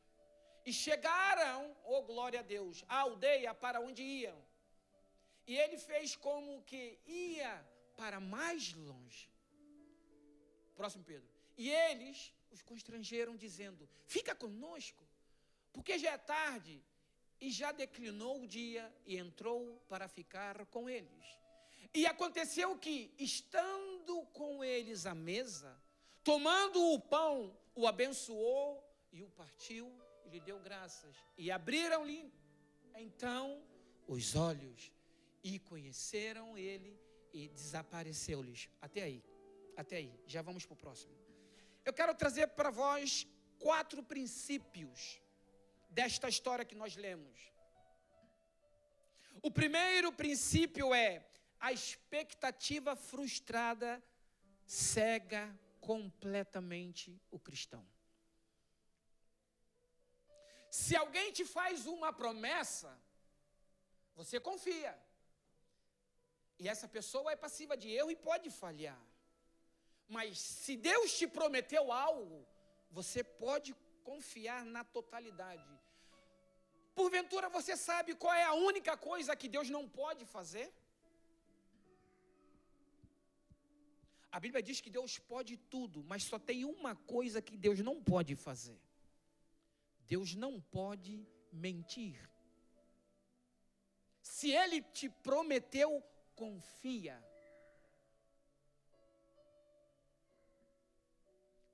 E chegaram, oh glória a Deus, à aldeia para onde iam. E ele fez como que ia para mais longe. Próximo, Pedro. E eles os constrangeram, dizendo, fica conosco, porque já é tarde. E já declinou o dia e entrou para ficar com eles. E aconteceu que, estando com eles à mesa, tomando o pão, o abençoou e o partiu e lhe deu graças. E abriram-lhe então os olhos e conheceram ele e desapareceu-lhes. Até aí, já vamos para o próximo. Eu quero trazer para vós 4 princípios desta história que nós lemos. O primeiro princípio é: a expectativa frustrada cega completamente o cristão. Se alguém te faz uma promessa, você confia. E essa pessoa é passiva de erro e pode falhar. Mas se Deus te prometeu algo, você pode confiar na totalidade. Porventura você sabe qual é a única coisa que Deus não pode fazer? A Bíblia diz que Deus pode tudo, mas só tem uma coisa que Deus não pode fazer. Deus não pode mentir. Se Ele te prometeu, confia.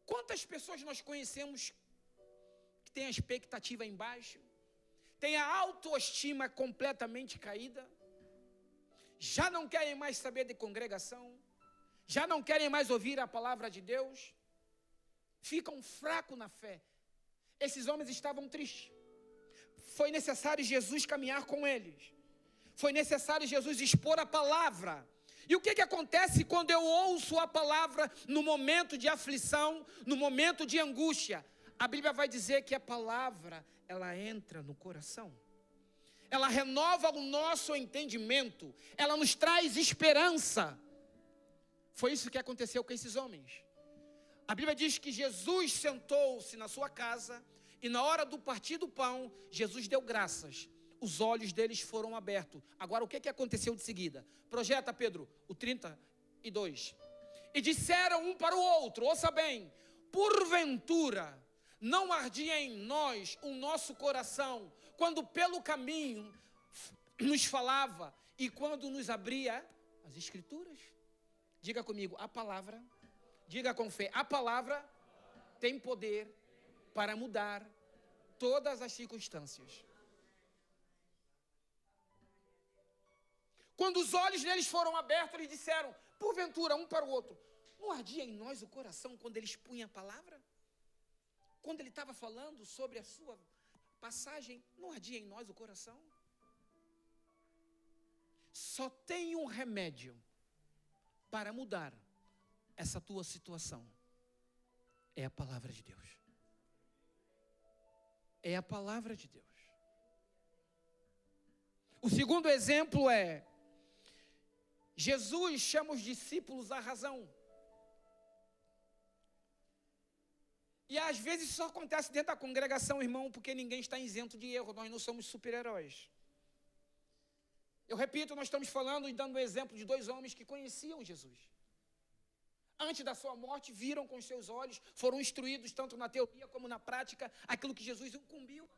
Quantas pessoas nós conhecemos que têm a expectativa embaixo, têm a autoestima completamente caída, já não querem mais saber de congregação, já não querem mais ouvir a palavra de Deus, ficam fracos na fé. Esses homens estavam tristes. Foi necessário Jesus caminhar com eles. Foi necessário Jesus expor a palavra. E o que acontece quando eu ouço a palavra no momento de aflição, no momento de angústia? A Bíblia vai dizer que a palavra, ela entra no coração. Ela renova o nosso entendimento. Ela nos traz esperança. Foi isso que aconteceu com esses homens. A Bíblia diz que Jesus sentou-se na sua casa e na hora do partir do pão, Jesus deu graças. Os olhos deles foram abertos. Agora, o que aconteceu de seguida? Projeta, Pedro, o 32. E disseram um para o outro, ouça bem, porventura não ardia em nós o nosso coração, quando pelo caminho nos falava e quando nos abria as Escrituras? Diga comigo, a palavra, diga com fé, a palavra tem poder para mudar todas as circunstâncias. Quando os olhos deles foram abertos, eles disseram, porventura, um para o outro, não ardia em nós o coração quando eles punham a palavra? Quando ele estava falando sobre a sua passagem, não ardia em nós o coração? Só tem um remédio para mudar essa tua situação. É a palavra de Deus. É a palavra de Deus. O segundo exemplo é, Jesus chama os discípulos à razão. E às vezes isso só acontece dentro da congregação, irmão, porque ninguém está isento de erro, nós não somos super-heróis. Eu repito, nós estamos falando e dando o exemplo de 2 homens que conheciam Jesus. Antes da sua morte, viram com os seus olhos, foram instruídos tanto na teoria como na prática, aquilo que Jesus incumbiu.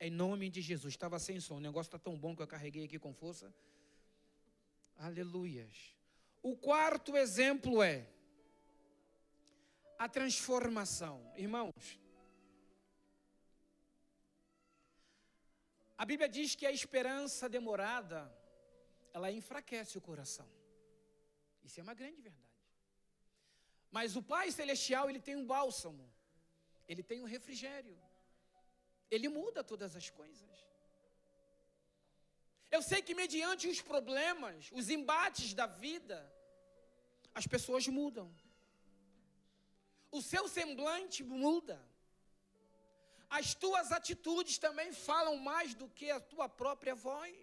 Em nome de Jesus. Estava sem som. O negócio está tão bom que eu carreguei aqui com força. Aleluias. O quarto exemplo é a transformação. Irmãos, a Bíblia diz que a esperança demorada, ela enfraquece o coração. Isso é uma grande verdade. Mas o Pai Celestial, ele tem um bálsamo. Ele tem um refrigério. Ele muda todas as coisas. Eu sei que mediante os problemas, os embates da vida, as pessoas mudam. O seu semblante muda. As tuas atitudes também falam mais do que a tua própria voz.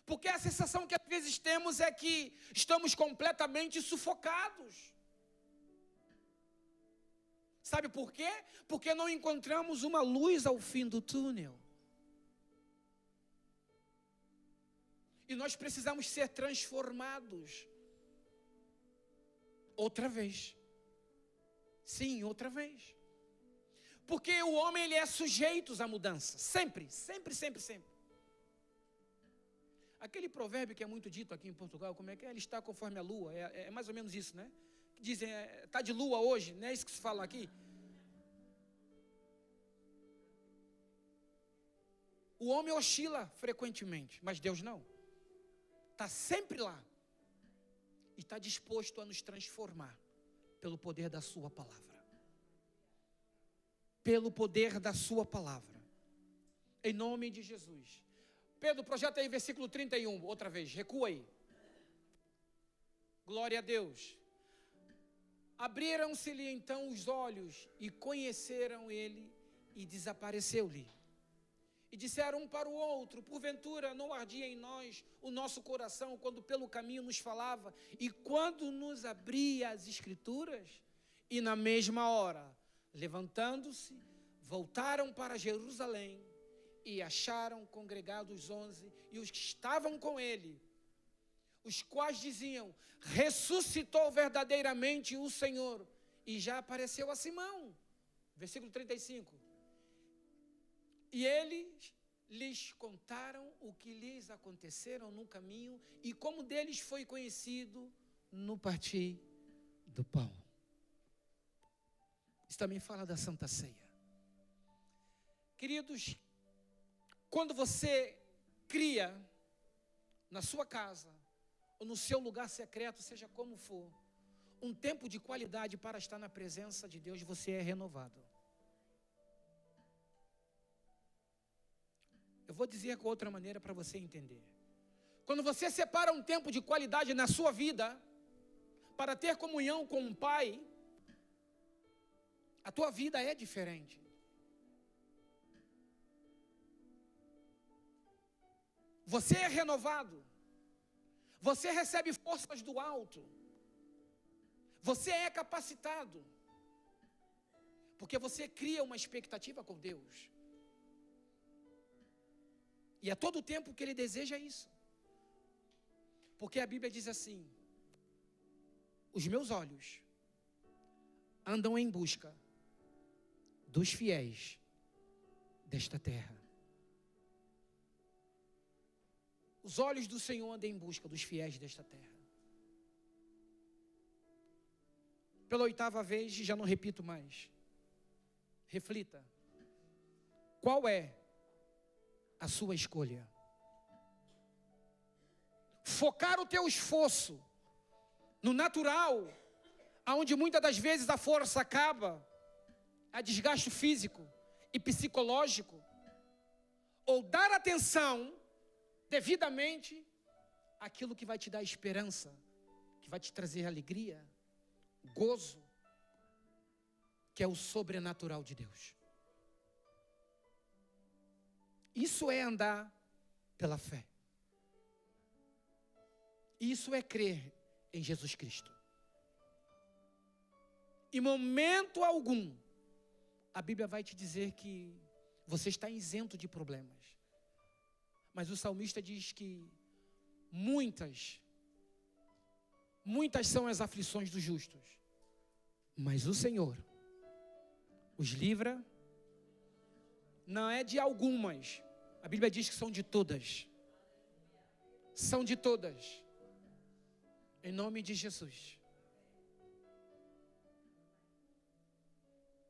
Porque a sensação que às vezes temos é que estamos completamente sufocados. Sabe por quê? Porque não encontramos uma luz ao fim do túnel. E nós precisamos ser transformados. Outra vez. Sim, outra vez. Porque o homem, ele é sujeito à mudança. Sempre, sempre, sempre, sempre. Aquele provérbio que é muito dito aqui em Portugal, como é que é? Ele está conforme a lua. É mais ou menos isso, né? Que dizem, está de lua hoje, não é isso que se fala aqui? O homem oscila frequentemente, mas Deus não. Está sempre lá. E está disposto a nos transformar pelo poder da sua palavra. Pelo poder da sua palavra. Em nome de Jesus. Pedro, projeta aí versículo 31, outra vez, recua aí. Glória a Deus. Abriram-se-lhe então os olhos e conheceram ele e desapareceu-lhe. E disseram um para o outro, porventura não ardia em nós o nosso coração quando pelo caminho nos falava e quando nos abria as escrituras? E na mesma hora, levantando-se, voltaram para Jerusalém e acharam congregados os 11 e os que estavam com ele, os quais diziam, ressuscitou verdadeiramente o Senhor e já apareceu a Simão. Versículo 35. E eles lhes contaram o que lhes aconteceram no caminho e como deles foi conhecido no partir do pão. Isso também fala da Santa Ceia. Queridos, quando você cria na sua casa ou no seu lugar secreto, seja como for, um tempo de qualidade para estar na presença de Deus, você é renovado. Eu vou dizer com outra maneira para você entender. Quando você separa um tempo de qualidade na sua vida para ter comunhão com o Pai, a tua vida é diferente. Você é renovado. Você recebe forças do alto. Você é capacitado. Porque você cria uma expectativa com Deus. E a todo tempo que Ele deseja isso. Porque a Bíblia diz assim, os meus olhos andam em busca dos fiéis desta terra. Os olhos do Senhor andam em busca dos fiéis desta terra. Pela 8ª vez, já não repito mais. Reflita. Qual é a sua escolha? Focar o teu esforço no natural, aonde muitas das vezes a força acaba, a desgaste físico e psicológico, ou dar atenção devidamente àquilo que vai te dar esperança, que vai te trazer alegria, gozo, que é o sobrenatural de Deus. Isso é andar pela fé. Isso é crer em Jesus Cristo. Em momento algum, a Bíblia vai te dizer que você está isento de problemas. Mas o salmista diz que muitas são as aflições dos justos. Mas o Senhor os livra não é de algumas. A Bíblia diz que são de todas. São de todas. Em nome de Jesus.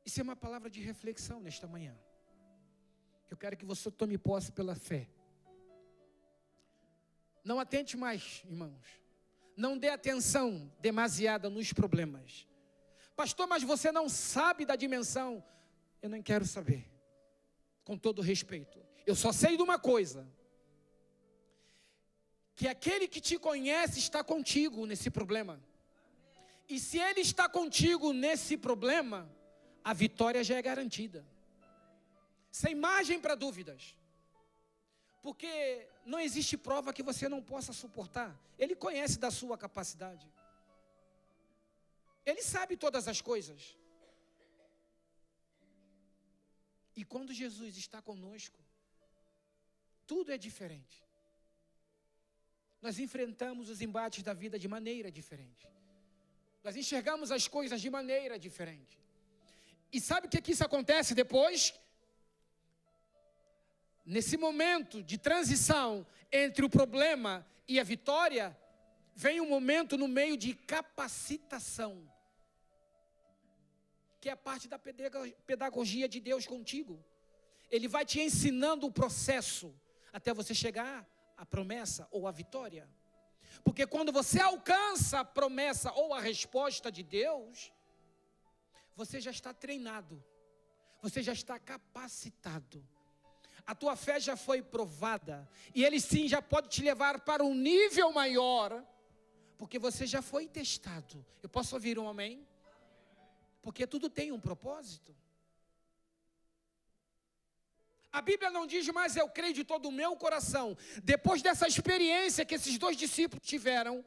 Isso é uma palavra de reflexão nesta manhã. Eu quero que você tome posse pela fé. Não atente mais, irmãos. Não dê atenção demasiada nos problemas. Pastor, mas você não sabe da dimensão. Eu não quero saber. Com todo respeito. Eu só sei de uma coisa. Que aquele que te conhece está contigo nesse problema. E se ele está contigo nesse problema, a vitória já é garantida. Sem margem para dúvidas. Porque não existe prova que você não possa suportar. Ele conhece da sua capacidade. Ele sabe todas as coisas. E quando Jesus está conosco, tudo é diferente. Nós enfrentamos os embates da vida de maneira diferente. Nós enxergamos as coisas de maneira diferente. E sabe o que isso acontece depois? Nesse momento de transição entre o problema e a vitória, vem um momento no meio de capacitação, que é a parte da pedagogia de Deus contigo. Ele vai te ensinando o processo até você chegar à promessa ou à vitória. Porque quando você alcança a promessa ou a resposta de Deus, você já está treinado, você já está capacitado. A tua fé já foi provada. E Ele sim já pode te levar para um nível maior. Porque você já foi testado. Eu posso ouvir um amém? Porque tudo tem um propósito. A Bíblia não diz, mas eu creio de todo o meu coração. Depois dessa experiência que esses dois discípulos tiveram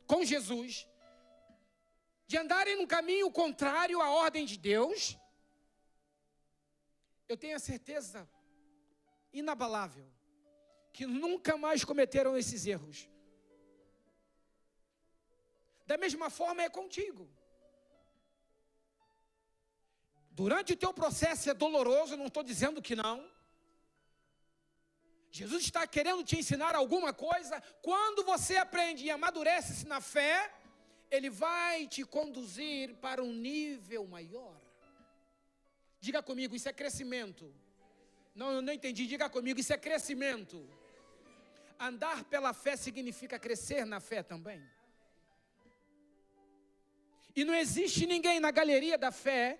com Jesus, de andarem num caminho contrário à ordem de Deus, eu tenho a certeza inabalável que nunca mais cometeram esses erros. Da mesma forma é contigo. Durante o teu processo é doloroso, não estou dizendo que não. Jesus está querendo te ensinar alguma coisa. Quando você aprende e amadurece-se na fé, Ele vai te conduzir para um nível maior. Diga comigo, isso é crescimento. Não, eu não entendi, diga comigo, isso é crescimento. Andar pela fé significa crescer na fé também. E não existe ninguém na galeria da fé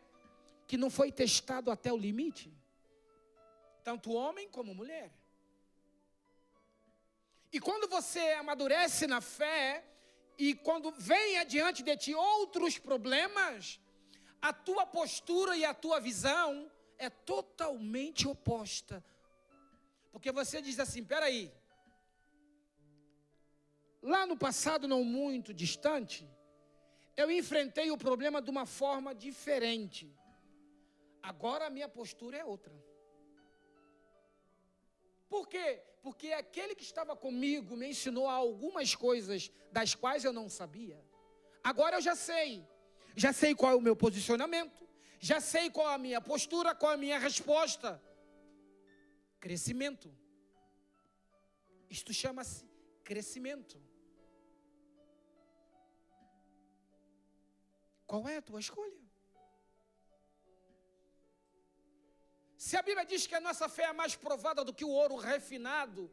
que não foi testado até o limite. Tanto homem como mulher. E quando você amadurece na fé, e quando vem adiante de ti outros problemas, a tua postura e a tua visão é totalmente oposta. Porque você diz assim, peraí, lá no passado não muito distante, eu enfrentei o problema de uma forma diferente. Agora a minha postura é outra. Por quê? Porque aquele que estava comigo me ensinou algumas coisas das quais eu não sabia. Agora eu já sei. Já sei qual é o meu posicionamento. Já sei qual é a minha postura, qual é a minha resposta. Crescimento. Isto chama-se crescimento. Qual é a tua escolha? Se a Bíblia diz que a nossa fé é mais provada do que o ouro refinado,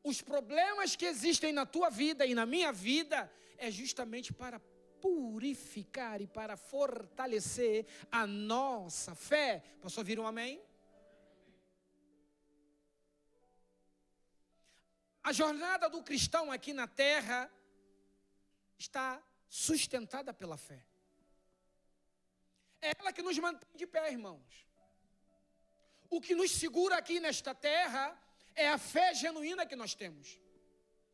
os problemas que existem na tua vida e na minha vida é justamente para purificar e para fortalecer a nossa fé. Posso ouvir um amém? A jornada do cristão aqui na terra está sustentada pela fé. É ela que nos mantém de pé, irmãos. O que nos segura aqui nesta terra é a fé genuína que nós temos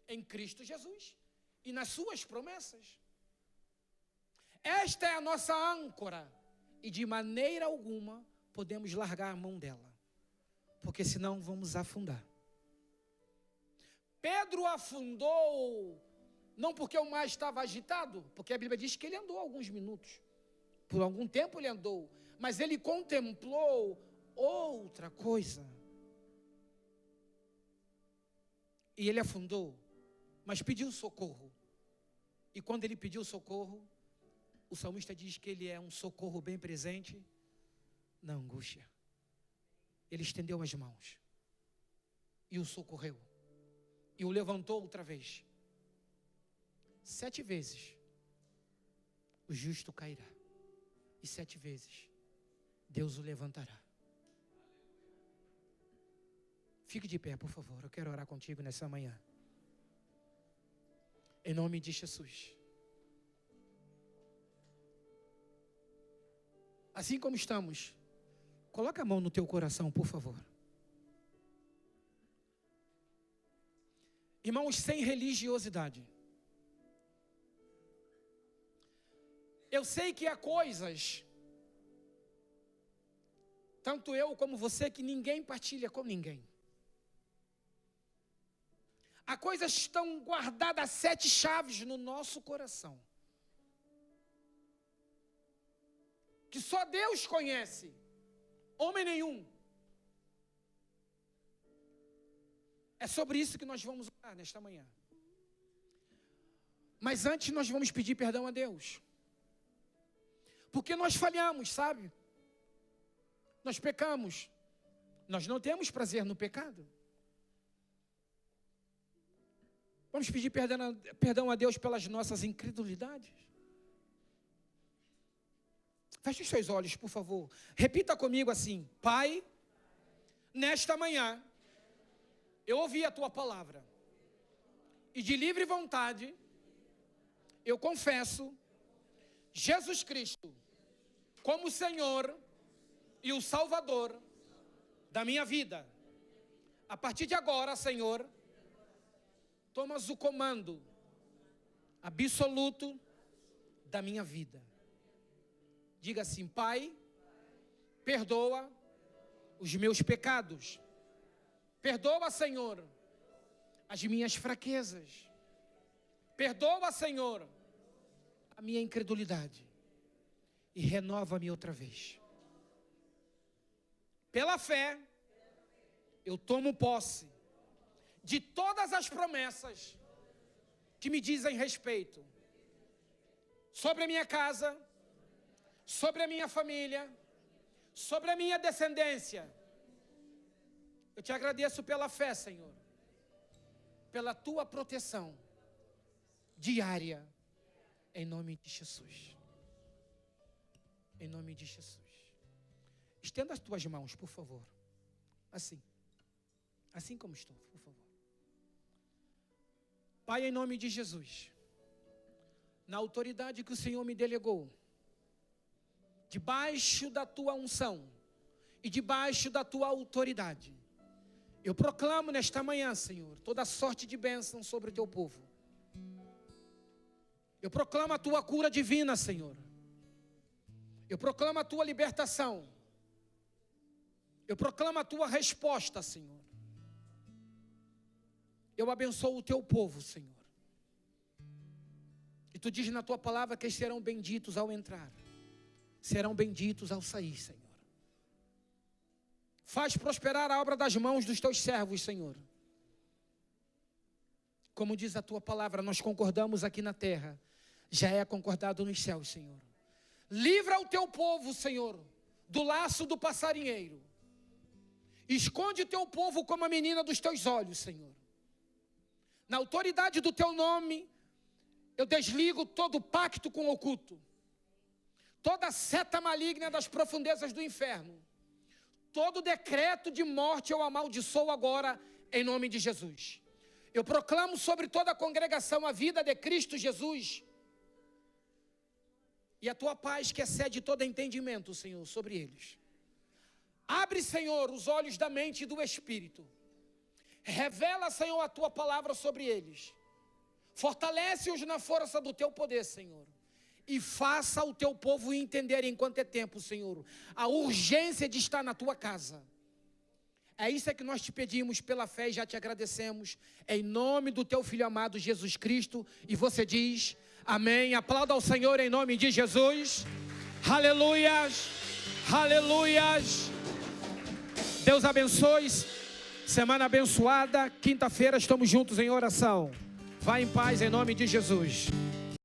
em Cristo Jesus e nas suas promessas. Esta é a nossa âncora e de maneira alguma podemos largar a mão dela, porque senão vamos afundar. Pedro afundou não porque o mar estava agitado, porque a Bíblia diz que ele andou alguns minutos. Por algum tempo ele andou, mas ele contemplou outra coisa. E ele afundou, mas pediu socorro. E quando ele pediu socorro, o salmista diz que ele é um socorro bem presente na angústia. Ele estendeu as mãos e o socorreu. E o levantou outra vez. 7 vezes o justo cairá. E 7 vezes Deus o levantará. Fique de pé, por favor. Eu quero orar contigo nessa manhã. Em nome de Jesus. Assim como estamos, coloca a mão no teu coração, por favor. Irmãos, sem religiosidade. Eu sei que há coisas, tanto eu como você, que ninguém partilha com ninguém. Há coisas que estão guardadas 7 chaves no nosso coração, que só Deus conhece, homem nenhum. É sobre isso que nós vamos orar nesta manhã. Mas antes nós vamos pedir perdão a Deus, porque nós falhamos, sabe? Nós pecamos. Nós não temos prazer no pecado. Vamos pedir perdão a Deus pelas nossas incredulidades. Feche os seus olhos, por favor. Repita comigo assim: Pai, nesta manhã, eu ouvi a Tua palavra. E de livre vontade, eu confesso Jesus Cristo como o Senhor e o Salvador da minha vida. A partir de agora, Senhor, tomas o comando absoluto da minha vida. Diga assim: Pai, perdoa os meus pecados. Perdoa, Senhor, as minhas fraquezas. Perdoa, Senhor, a minha incredulidade. E renova-me outra vez. Pela fé, eu tomo posse de todas as promessas que me dizem respeito sobre a minha casa, sobre a minha família, sobre a minha descendência. Eu te agradeço pela fé, Senhor, pela Tua proteção diária, em nome de Jesus. Em nome de Jesus. Estenda as tuas mãos, por favor. Assim. Assim como estou, por favor. Pai, em nome de Jesus, na autoridade que o Senhor me delegou, debaixo da Tua unção e debaixo da Tua autoridade, eu proclamo nesta manhã, Senhor, toda sorte de bênção sobre o Teu povo. Eu proclamo a Tua cura divina, Senhor. Eu proclamo a Tua libertação. Eu proclamo a Tua resposta, Senhor. Eu abençoo o Teu povo, Senhor. E Tu diz na Tua palavra que eles serão benditos ao entrar, serão benditos ao sair, Senhor. Faz prosperar a obra das mãos dos Teus servos, Senhor. Como diz a Tua palavra, nós concordamos aqui na terra, já é concordado nos céus, Senhor. Livra o Teu povo, Senhor, do laço do passarinheiro. Esconde o Teu povo como a menina dos Teus olhos, Senhor. Na autoridade do Teu nome, eu desligo todo pacto com o oculto, toda seta maligna das profundezas do inferno, todo decreto de morte eu amaldiçoo agora, em nome de Jesus. Eu proclamo sobre toda a congregação a vida de Cristo Jesus, e a Tua paz que excede todo entendimento, Senhor, sobre eles. Abre, Senhor, os olhos da mente e do espírito. Revela, Senhor, a Tua palavra sobre eles. Fortalece-os na força do Teu poder, Senhor. E faça o Teu povo entender, enquanto é tempo, Senhor, a urgência de estar na Tua casa. É isso que nós te pedimos pela fé e já te agradecemos. Em nome do Teu Filho amado, Jesus Cristo. E você diz... Amém. Aplauda ao Senhor em nome de Jesus. Aleluias. Aleluias. Deus abençoe. Semana abençoada. Quinta-feira estamos juntos em oração. Vá em paz em nome de Jesus.